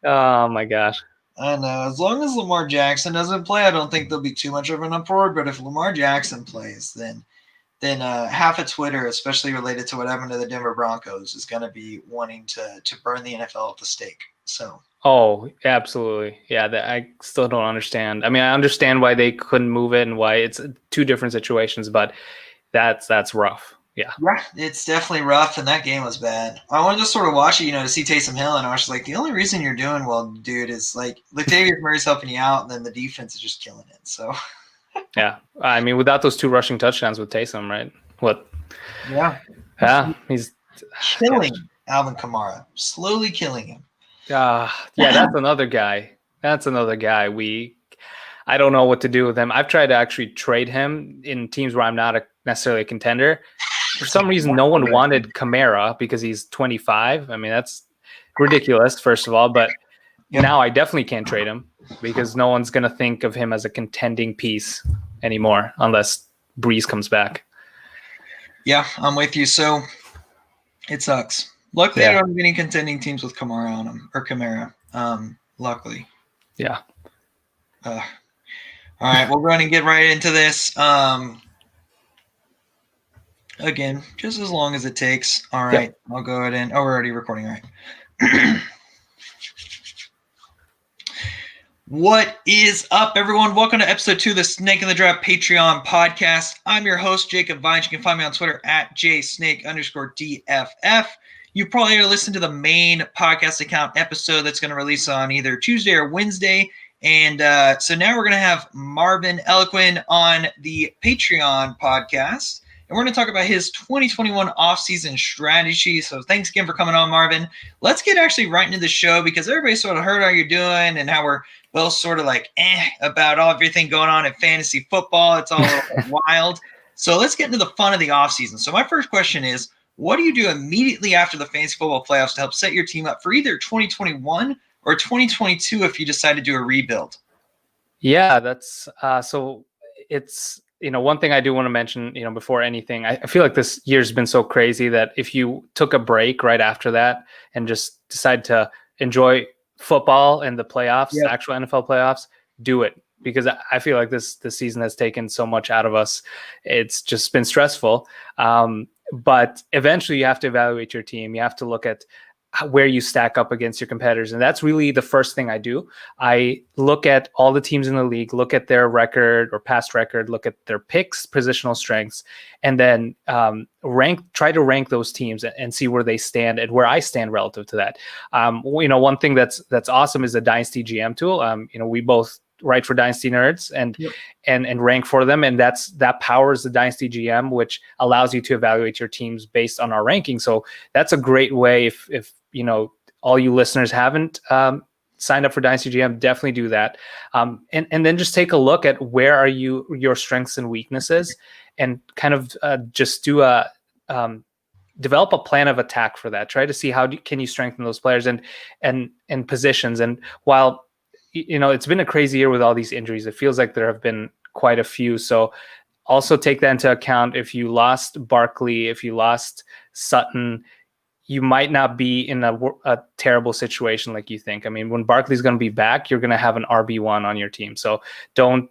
Oh my gosh. I know. As long as Lamar Jackson doesn't play, I don't think there'll be too much of an uproar. But if Lamar Jackson plays, then half of Twitter, especially related to what happened to the Denver Broncos, is going to be wanting to burn the NFL at the stake. So Oh, absolutely. Yeah, I still don't understand. I mean, I understand why they couldn't move it and why it's two different situations, but that's rough. Yeah. yeah, it's definitely rough, and that game was bad. I wanted to sort of watch it, to see Taysom Hill, and I was just like, the only reason you're doing well, dude, is like Latavius Murray's helping you out, and then the defense is just killing it. So Yeah. I mean, without those two rushing touchdowns with Taysom, right? What? yeah, Yeah, he's killing Alvin Kamara, slowly killing him. yeah, that's another guy. That's another guy. I don't know what to do with him. I've tried to actually trade him in teams where I'm not necessarily a contender. For some reason, no one wanted Kamara because he's 25. I mean, that's ridiculous, first of all. But now I definitely can't trade him because no one's going to think of him as a contending piece anymore unless Breeze comes back. Yeah, I'm with you. So it sucks. Luckily, I don't have any contending teams with Kamara on them, or Kamara. Luckily. Yeah. All right, we're going to get right into this. Again, just as long as it takes. All right, I'll go ahead and... Oh, we're already recording. All right. What is up, everyone? Welcome to episode 2 of the Snake in the Draft Patreon podcast. I'm your host, Jacob Vines. You can find me on Twitter at jsnake_DFF. You probably are listening to the main podcast account episode that's going to release on either Tuesday or Wednesday. And so now we're going to have Marvin Elequin on the Patreon podcast. And we're going to talk about his 2021 offseason strategy. So thanks again for coming on, Marvin. Let's get actually right into the show because everybody sort of heard how you're doing and how we're both sort of like about everything going on in fantasy football. It's all wild. So let's get into the fun of the offseason. So my first question is, what do you do immediately after the fantasy football playoffs to help set your team up for either 2021 or 2022 if you decide to do a rebuild? Yeah, that's so it's, one thing I do want to mention, before anything, I feel like this year's been so crazy that if you took a break right after that and just decide to enjoy football and the playoffs, actual NFL playoffs, do it, because I feel like this season has taken so much out of us. It's just been stressful. But eventually you have to evaluate your team. You have to look at where you stack up against your competitors. And that's really the first thing I do. I look at all the teams in the league, look at their record or past record, look at their picks, positional strengths, and then try to rank those teams and see where they stand and where I stand relative to that. One thing that's awesome is the Dynasty GM tool. We both write for Dynasty Nerds and rank for them, and that powers the Dynasty GM, which allows you to evaluate your teams based on our ranking. So that's a great way. If all you listeners haven't signed up for Dynasty GM, definitely do that, and then just take a look at where are your strengths and weaknesses, and kind of just do develop a plan of attack for that. Try to see how can you strengthen those players and positions. And while it's been a crazy year with all these injuries, it feels like there have been quite a few. So also take that into account. If you lost Barkley, if you lost Sutton, you might not be in a terrible situation like you think. I mean, when Barkley's going to be back, you're going to have an RB1 on your team. So don't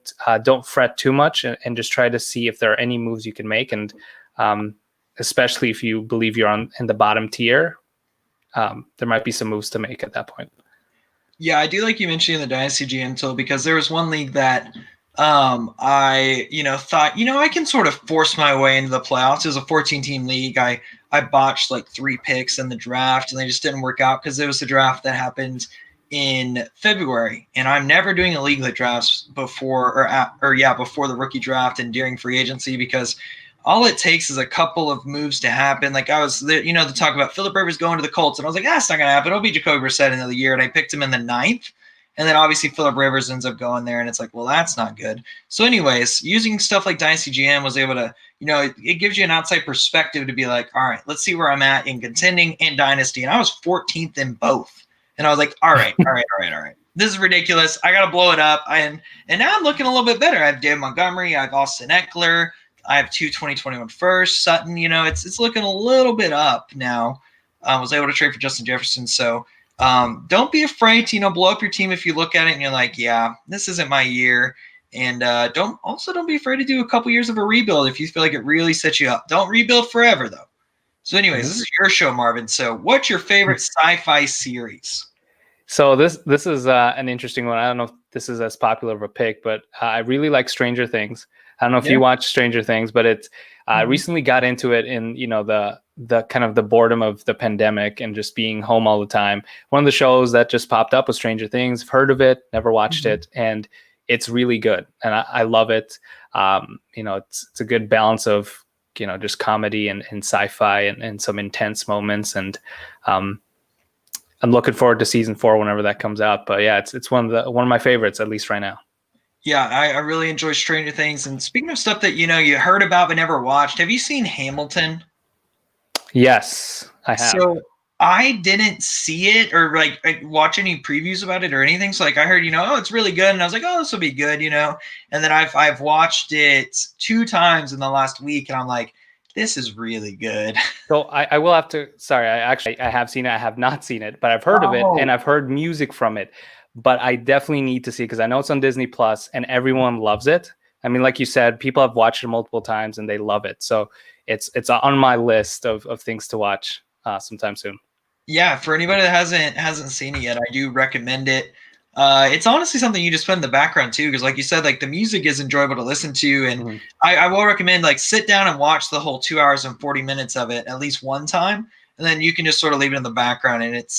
fret too much and just try to see if there are any moves you can make. And especially if you believe you're in the bottom tier, there might be some moves to make at that point. Yeah, I do like you mentioning the Dynasty GM tool because there was one league that I thought, I can sort of force my way into the playoffs. It was a 14-team league. I botched like 3 picks in the draft, and they just didn't work out because it was the draft that happened in February. And I'm never doing a league that drafts before before the rookie draft and during free agency, because all it takes is a couple of moves to happen. Like I was there, to talk about Phillip Rivers going to the Colts, and I was like, that's not going to happen. It'll be Jacoby Brissett another year, and I picked him in the 9th. And then obviously Phillip Rivers ends up going there, and it's like, well, that's not good. So anyways, using stuff like Dynasty GM was able to, it gives you an outside perspective to be like, all right, let's see where I'm at in contending and Dynasty. And I was 14th in both. And I was like, all right. This is ridiculous. I got to blow it up. And now I'm looking a little bit better. I have David Montgomery. I have Austin Eckler. I have 2 2021 first. Sutton, it's looking a little bit up now. I was able to trade for Justin Jefferson. So don't be afraid to blow up your team if you look at it and you're like, yeah, this isn't my year. And don't be afraid to do a couple years of a rebuild if you feel like it really sets you up. Don't rebuild forever though. So, anyways, this is your show, Marvin. So, what's your favorite sci-fi series? So this is an interesting one. I don't know if this is as popular of a pick, but I really like Stranger Things. I don't know if you watch Stranger Things, but it's I recently got into it in the kind of the boredom of the pandemic and just being home all the time. One of the shows that just popped up was Stranger Things. I've heard of it, never watched it, and it's really good, and I love it. It's a good balance of just comedy and sci-fi and some intense moments, and I'm looking forward to season 4 whenever that comes out. But yeah, it's one of my favorites, at least right now. Yeah, I really enjoy Stranger Things. And speaking of stuff that you heard about but never watched, have you seen Hamilton? Yes, I have. So I didn't see it or like watch any previews about it or anything. So like I heard, oh, it's really good, and I was like, oh, this will be good, And then I've watched it 2 times in the last week, and I'm like, this is really good. So I will have to. Sorry, I have seen it. I have not seen it, but I've heard of it, and I've heard music from it. But I definitely need to see it because I know it's on Disney Plus, and everyone loves it. I mean, like you said, people have watched it multiple times and they love it. So it's on my list of things to watch sometime soon. Yeah, for anybody that hasn't seen it yet, I do recommend it. It's honestly something you just put in the background too, because like you said, like the music is enjoyable to listen to, and I will recommend like sit down and watch the whole 2 hours and 40 minutes of it at least one time, and then you can just sort of leave it in the background, and it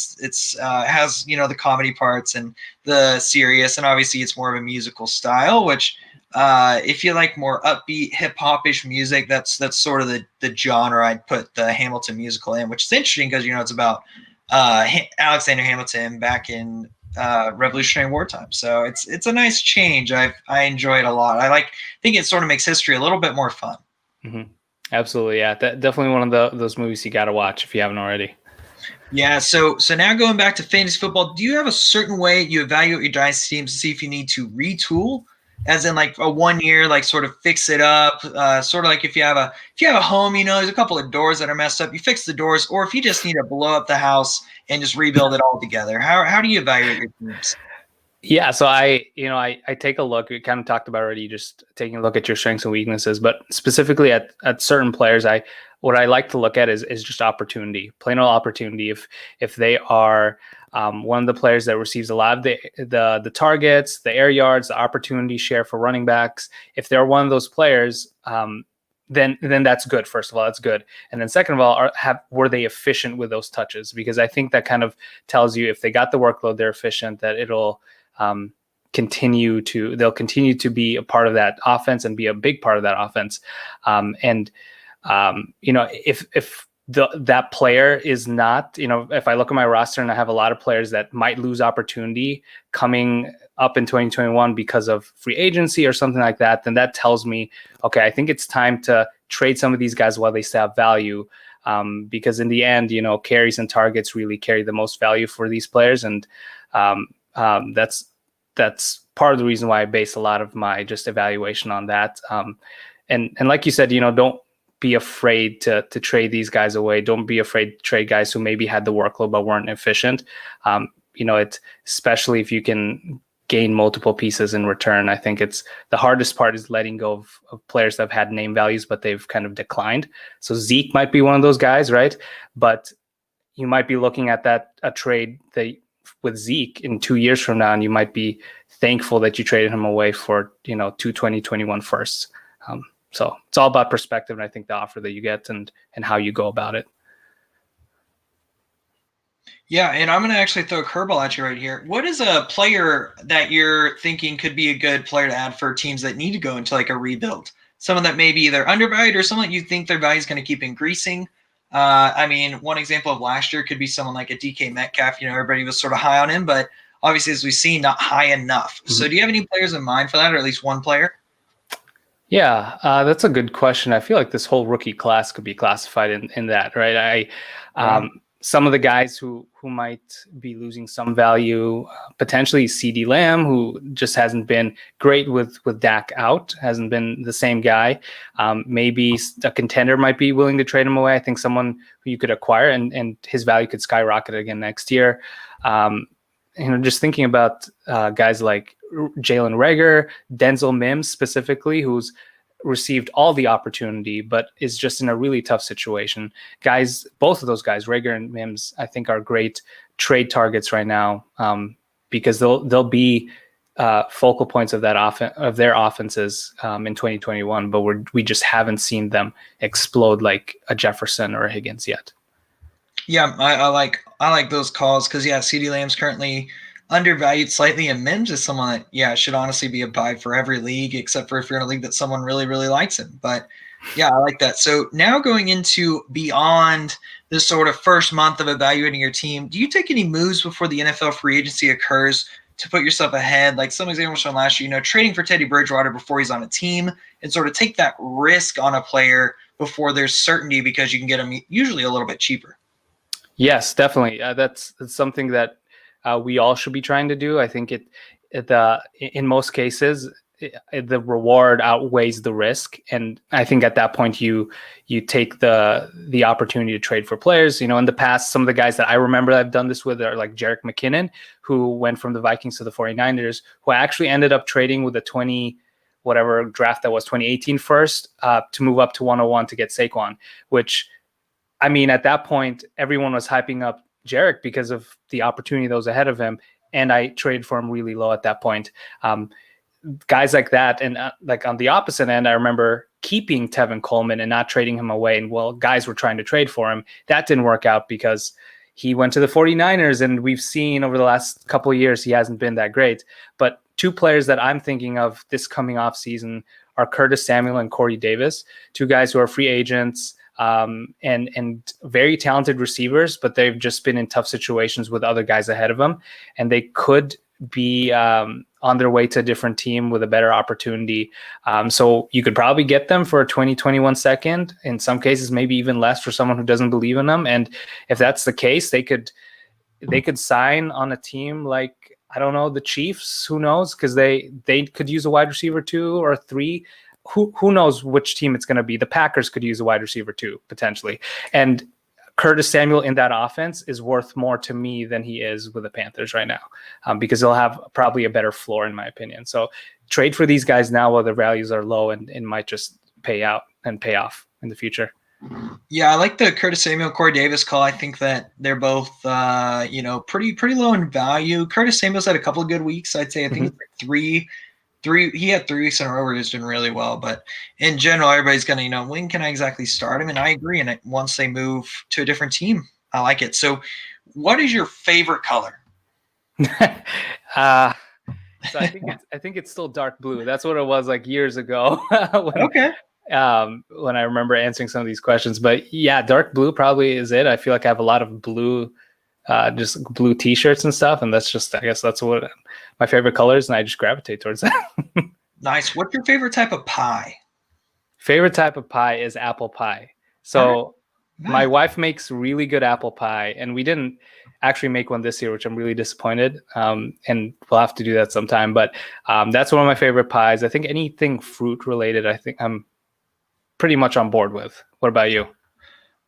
has the comedy parts and the serious, and obviously it's more of a musical style, which if you like more upbeat hip hop-ish music, that's sort of the genre I'd put the Hamilton musical in, which is interesting because it's about Alexander Hamilton back in Revolutionary War time. So it's a nice change. I enjoy it a lot. I think it sort of makes history a little bit more fun. Absolutely, yeah. Definitely one of those movies you got to watch if you haven't already. Yeah. So now going back to fantasy football, do you have a certain way you evaluate your dynasty teams to see if you need to retool? As in like a 1 year, like sort of fix it up, sort of like if you have a home, there's a couple of doors that are messed up, you fix the doors, or if you just need to blow up the house and just rebuild it all together. How do you evaluate your teams? Yeah, so I take a look. We kind of talked about already, just taking a look at your strengths and weaknesses, but specifically at certain players, what I like to look at is just opportunity, plain old opportunity. If they are one of the players that receives a lot of the targets, the air yards, the opportunity share for running backs, if they're one of those players, then that's good. First of all, that's good, and then second of all, were they efficient with those touches? Because I think that kind of tells you if they got the workload, they're efficient, that it'll continue to be a part of that offense and be a big part of that offense. If that player is not, if I look at my roster and I have a lot of players that might lose opportunity coming up in 2021 because of free agency or something like that, then that tells me, okay, I think it's time to trade some of these guys while they still have value. Because in the end, carries and targets really carry the most value for these players. And that's part of the reason why I base a lot of my just evaluation on that. And like you said, don't be afraid to trade these guys away. Don't be afraid to trade guys who maybe had the workload but weren't efficient. It's especially if you can gain multiple pieces in return. I think it's the hardest part is letting go of players that have had name values, but they've kind of declined. So Zeke might be one of those guys, right? But you might be looking at a trade with Zeke in 2 years from now, and you might be thankful that you traded him away for 2021 firsts. So it's all about perspective, and I think the offer that you get and how you go about it. Yeah, and I'm going to actually throw a curveball at you right here. What is a player that you're thinking could be a good player to add for teams that need to go into like a rebuild? Someone that may be either undervalued or someone that you think their value is going to keep increasing. One example of last year could be someone like a DK Metcalf. Everybody was sort of high on him, but obviously, as we've seen, not high enough. So do you have any players in mind for that, or at least one player? Yeah, that's a good question. I feel like this whole rookie class could be classified in that, right? some of the guys who might be losing some value, potentially CD Lamb, who just hasn't been great with Dak out, hasn't been the same guy. Maybe a contender might be willing to trade him away. I think someone who you could acquire and his value could skyrocket again next year. Just thinking about guys like Jalen Reagor, Denzel Mims specifically, who's received all the opportunity, but is just in a really tough situation. Guys, both of those guys, Reagor and Mims, I think are great trade targets right now, because they'll be focal points of their offenses in 2021. But we just haven't seen them explode like a Jefferson or a Higgins yet. Yeah, I like those calls because CD Lamb's currently undervalued slightly, and Mims is someone that should honestly be a buy for every league, except for if you're in a league that someone really really likes him. But I like that. So now going into beyond this sort of first month of evaluating your team, do you take any moves before the NFL free agency occurs to put yourself ahead? Like some examples from last year, trading for Teddy Bridgewater before he's on a team, and sort of take that risk on a player before there's certainty because you can get him usually a little bit cheaper. Yes, definitely. That's something that we all should be trying to do. I think in most cases, the reward outweighs the risk, and I think at that point you take the opportunity to trade for players. In the past, some of the guys that I remember that I've done this with are like Jerick McKinnon, who went from the Vikings to the 49ers, who actually ended up trading with the whatever draft that was 2018 first to move up to 101 to get Saquon, which, I mean, at that point, everyone was hyping up Jerick because of the opportunity that was ahead of him, and I traded for him really low at that point. Guys like that, and like on the opposite end, I remember keeping Tevin Coleman and not trading him away, and guys were trying to trade for him. That didn't work out because he went to the 49ers, and we've seen over the last couple of years he hasn't been that great. But two players that I'm thinking of this coming off season are Curtis Samuel and Corey Davis, two guys who are free agents. And very talented receivers, but they've just been in tough situations with other guys ahead of them, and they could be on their way to a different team with a better opportunity. So you could probably get them for a 2021 second, in some cases maybe even less for someone who doesn't believe in them. And if that's the case, they could sign on a team like, I don't know, the Chiefs, who knows, because they could use a wide receiver 2 or 3. Who knows which team it's going to be. The Packers could use a wide receiver too, potentially. And Curtis Samuel in that offense is worth more to me than he is with the Panthers right now, because they'll have probably a better floor, in my opinion. So trade for these guys now while their values are low and might just pay out and pay off in the future. Yeah, I like the Curtis Samuel, Corey Davis call. I think that they're both, pretty low in value. Curtis Samuel's had a couple of good weeks. I'd say, I think it's like he had 3 weeks in a row where he's doing really well, but in general, everybody's gonna, when can I exactly start him? And I agree. And once they move to a different team, I like it. So what is your favorite color? So I think it's still dark blue. That's what it was like years ago. Okay. When I remember answering some of these questions, but yeah, dark blue probably is it. I feel like I have a lot of blue, just blue t-shirts and stuff, and that's just, I guess that's what my favorite color is, and I just gravitate towards that. Nice. What's your favorite type of pie? Favorite type of pie is apple pie. So Nice. My wife makes really good apple pie, and we didn't actually make one this year, which I'm really disappointed. And we'll have to do that sometime. But that's one of my favorite pies. I think anything fruit related, I think I'm pretty much on board with. What about you?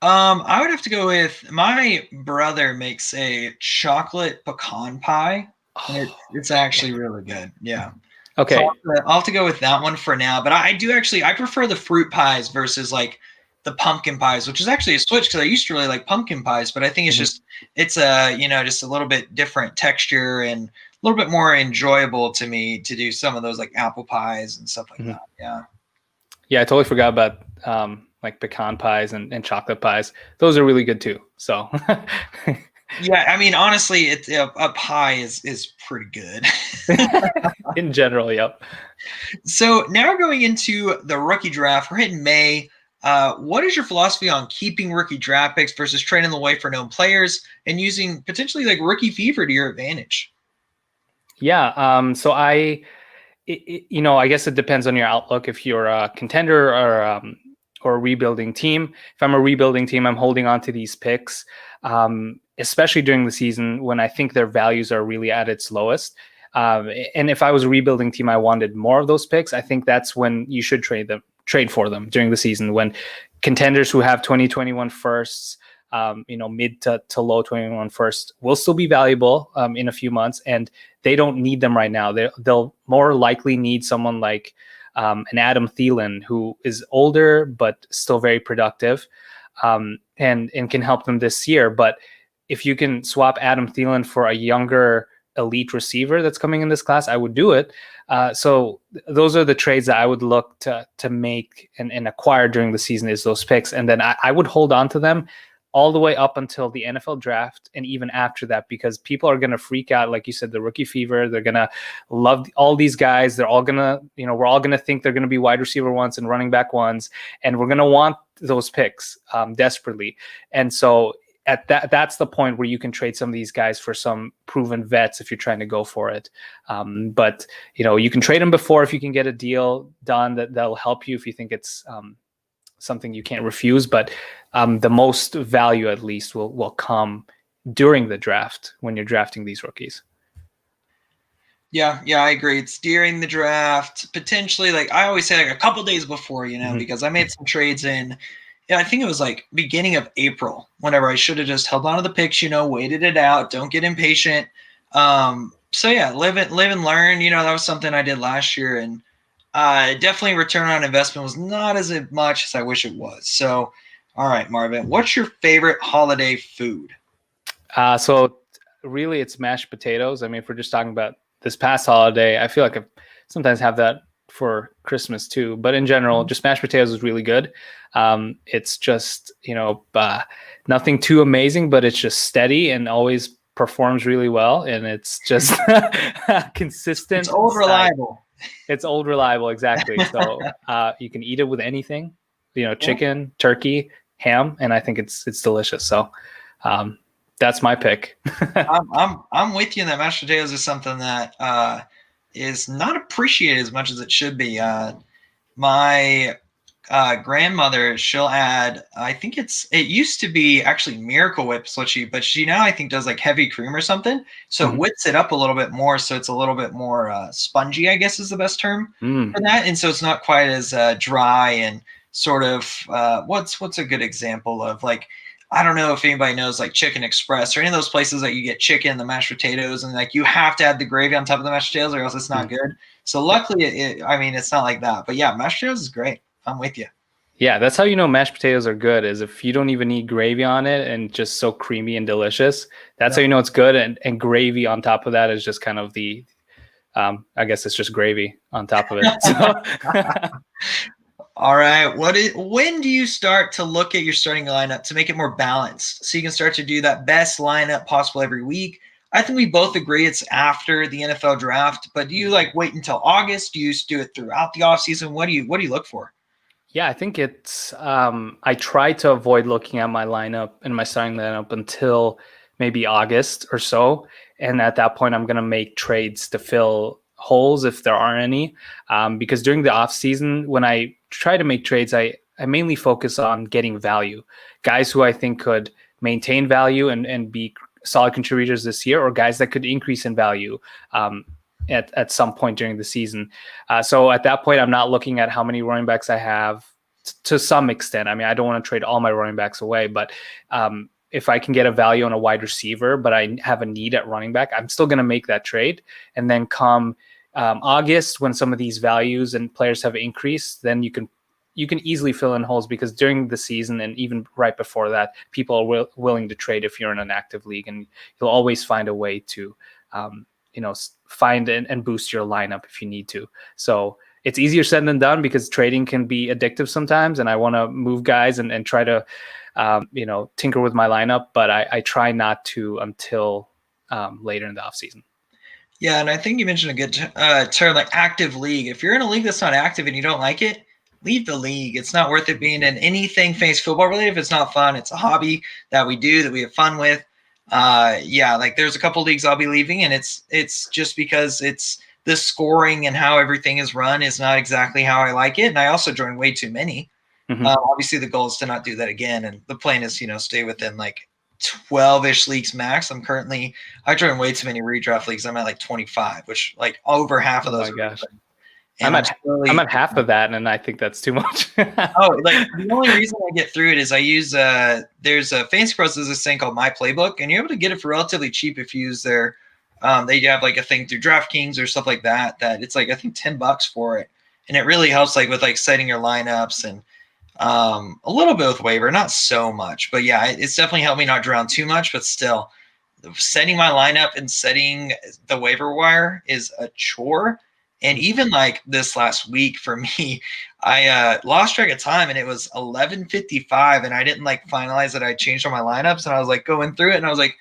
I would have to go with, my brother makes a chocolate pecan pie. And it's actually really good. Yeah. Okay. So I'll have to go with that one for now. But I prefer the fruit pies versus like the pumpkin pies, which is actually a switch because I used to really like pumpkin pies, but I think it's just just a little bit different texture and a little bit more enjoyable to me to do some of those like apple pies and stuff like that. Yeah. Yeah, I totally forgot about like pecan pies and chocolate pies. Those are really good too. So yeah, I mean, honestly, it's a pie is pretty good. In general, yep. So now going into the rookie draft, we're hitting May. What is your philosophy on keeping rookie draft picks versus trading them away for known players and using potentially like rookie fever to your advantage? Yeah. So I guess it depends on your outlook. If you're a contender or a rebuilding team, if I'm a rebuilding team, I'm holding on to these picks. especially during the season when I think their values are really at its lowest. And if I was a rebuilding team, I wanted more of those picks. I think that's when you should trade for them during the season, when contenders who have 2021 firsts, mid to low 21 first will still be valuable in a few months, and they don't need them right now. They'll more likely need someone like an Adam Thielen, who is older but still very productive, and can help them this year. But if you can swap Adam Thielen for a younger elite receiver that's coming in this class, I would do it. So those are the trades that I would look to make and acquire during the season, is those picks. And then I would hold on to them all the way up until the NFL draft, and even after that, because people are going to freak out. Like you said, the rookie fever, they're going to love all these guys. They're all going to, we're all going to think they're going to be wide receiver ones and running back ones. And we're going to want those picks desperately. And so that's the point where you can trade some of these guys for some proven vets if you're trying to go for it. But you can trade them before if you can get a deal done that'll help you, if you think it's something you can't refuse. But the most value, at least, will come during the draft when you're drafting these rookies. Yeah, I agree. It's during the draft, potentially. Like I always say, like a couple days before, because I made some trades in. Yeah, I think it was like beginning of April, whenever I should have just held on to the picks, waited it out. Don't get impatient. So yeah, live and learn. That was something I did last year, and definitely return on investment was not as much as I wish it was. So, all right, Marvin, what's your favorite holiday food? So really, it's mashed potatoes. I mean, if we're just talking about this past holiday, I feel like I sometimes have that for Christmas too. But in general, just mashed potatoes is really good. It's just, nothing too amazing, but it's just steady and always performs really well. And it's just consistent. It's old reliable. It's old reliable, exactly. So you can eat it with anything, chicken, turkey, ham, and I think it's delicious. So that's my pick. I'm with you in that. Mashed potatoes is something that is not appreciated as much as it should be. My grandmother, she'll add, I think it used to be actually Miracle Whip, but she now I think does like heavy cream or something. So it whips it up a little bit more. So it's a little bit more spongy, I guess is the best term for that. And so it's not quite as dry and sort of, what's a good example of, like, I don't know if anybody knows like Chicken Express or any of those places that you get chicken, the mashed potatoes, and like you have to add the gravy on top of the mashed potatoes or else it's not good. So luckily, it's not like that. But yeah, mashed potatoes is great. I'm with you. Yeah, that's how mashed potatoes are good, is if you don't even need gravy on it and just so creamy and delicious. That's how it's good. And gravy on top of that is just kind of the, I guess it's just gravy on top of it. So. All right. When do you start to look at your starting lineup to make it more balanced so you can start to do that best lineup possible every week? I think we both agree it's after the NFL draft, but do you wait until August? Do you do it throughout the offseason? What do you look for? Yeah, I think it's I try to avoid looking at my lineup and my starting lineup until maybe August or so. And at that point, I'm going to make trades to fill holes if there are any. Because during the offseason, when I try to make trades, I mainly focus on getting value. Guys who I think could maintain value and be solid contributors this year, or guys that could increase in value at some point during the season. So at that point, I'm not looking at how many running backs I have to some extent. I mean, I don't want to trade all my running backs away, but if I can get a value on a wide receiver, but I have a need at running back, I'm still going to make that trade. And then come August, when some of these values and players have increased, then you can easily fill in holes, because during the season and even right before that, people are willing to trade if you're in an active league, and you'll always find a way to, find and boost your lineup if you need to. So it's easier said than done, because trading can be addictive sometimes, and I want to move guys and try to, tinker with my lineup, but I try not to until later in the offseason. Yeah, and I think you mentioned a good term, like active league. If you're in a league that's not active and you don't like it, leave the league. It's not worth it being in anything fantasy football related if it's not fun. It's a hobby that we do, that we have fun with. There's a couple leagues I'll be leaving, and it's just because it's the scoring and how everything is run is not exactly how I like it. And I also joined way too many. Obviously the goal is to not do that again. And the plan is, stay within like 12-ish leagues max. I joined way too many redraft leagues. I'm at like 25, which like over half of Oh those my are gosh. redraft. And I'm at half of that, and I think that's too much. Oh, like the only reason I get through it is I use there's a Fantasy Pros, there's this thing called My Playbook, and you're able to get it for relatively cheap if you use their they have like a thing through DraftKings or stuff like that it's like I think $10 for it. And it really helps like with like setting your lineups and a little bit with waiver, not so much. But yeah, it's definitely helped me not drown too much, but still setting my lineup and setting the waiver wire is a chore. And even like this last week for me, I lost track of time and it was 11:55 and I didn't like finalize that I changed all my lineups and I was like going through it and I was like,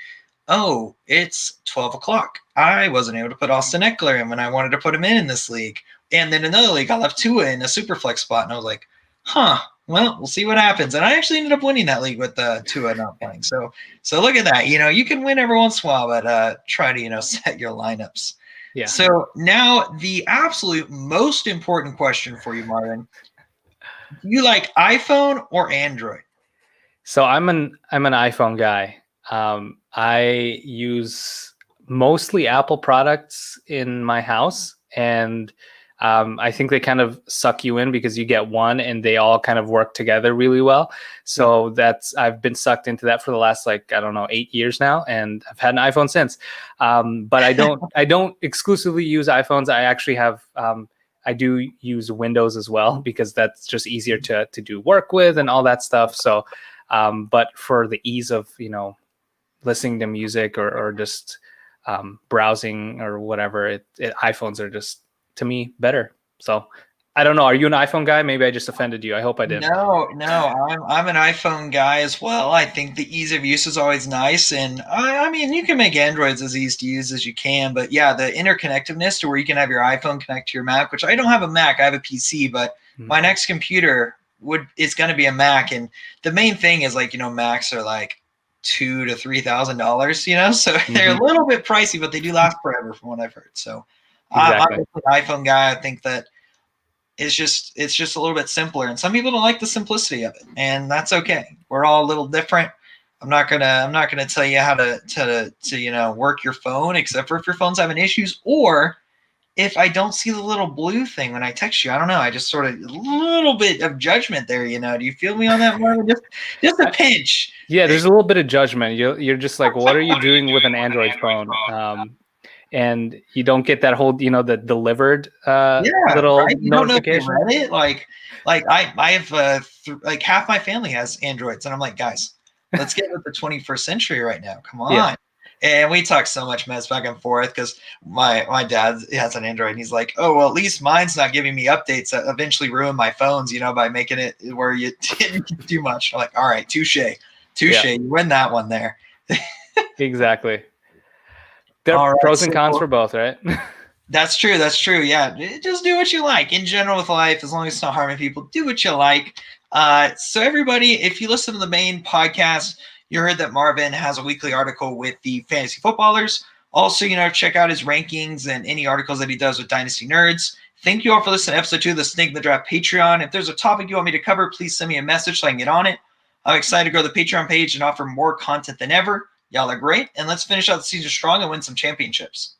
oh, it's 12 o'clock. I wasn't able to put Austin Eckler in when I wanted to put him in this league. And then another league, I left Tua in a super flex spot and I was like, huh, well, we'll see what happens. And I actually ended up winning that league with Tua not playing. So look at that. You can win every once in a while, but try to, set your lineups. Yeah. So now the absolute most important question for you, Marvin. Do you like iPhone or Android? So I'm an iPhone guy. I use mostly Apple products in my house, and I think they kind of suck you in because you get one and they all kind of work together really well. So I've been sucked into that for the last 8 years now, and I've had an iPhone since. But I don't exclusively use iPhones. I actually have I do use Windows as well because that's just easier to do work with and all that stuff. So, but for the ease of listening to music or just browsing or whatever, iPhones are just, to me, better. So I don't know. Are you an iPhone guy? Maybe I just offended you. I hope I didn't. No, I'm an iPhone guy as well. I think the ease of use is always nice, and I mean you can make Androids as easy to use as you can, but yeah, the interconnectiveness to where you can have your iPhone connect to your Mac, which I don't have a Mac, I have a PC, but my next computer is going to be a Mac, and the main thing is Macs are like $2,000 to $3,000, so they're a little bit pricey, but they do last forever from what I've heard. So exactly. I'm an iPhone guy. I think that it's just a little bit simpler, and some people don't like the simplicity of it, and that's okay. We're all a little different. I'm not gonna tell you how to work your phone, except for if your phone's having issues, or if I don't see the little blue thing when I text you. I don't know. I just sort of a little bit of judgment there. Do you feel me on that, Marvin? Just a pinch. Yeah, there's a little bit of judgment. You're just like, what are you doing with an Android phone? And you don't get that whole, the delivered little right? You notification. Don't know if you read it. Like I have like half my family has Androids, and I'm like, guys, let's get with the 21st century right now. Come on. Yeah. And we talk so much mess back and forth because my dad has an Android, and he's like, oh, well, at least mine's not giving me updates that eventually ruin my phones, by making it where you didn't get too much. I'm like, all right, touche. Yeah. You win that one there. Exactly. There are pros and cons for both, right? That's true. Yeah. Just do what you like. In general with life, as long as it's not harming people, do what you like. So everybody, if you listen to the main podcast, you heard that Marvin has a weekly article with the Fantasy Footballers. Also, check out his rankings and any articles that he does with Dynasty Nerds. Thank you all for listening to episode 2 of the Snake in the Draft Patreon. If there's a topic you want me to cover, please send me a message so I can get on it. I'm excited to grow the Patreon page and offer more content than ever. Y'all are great, and let's finish out the season strong and win some championships.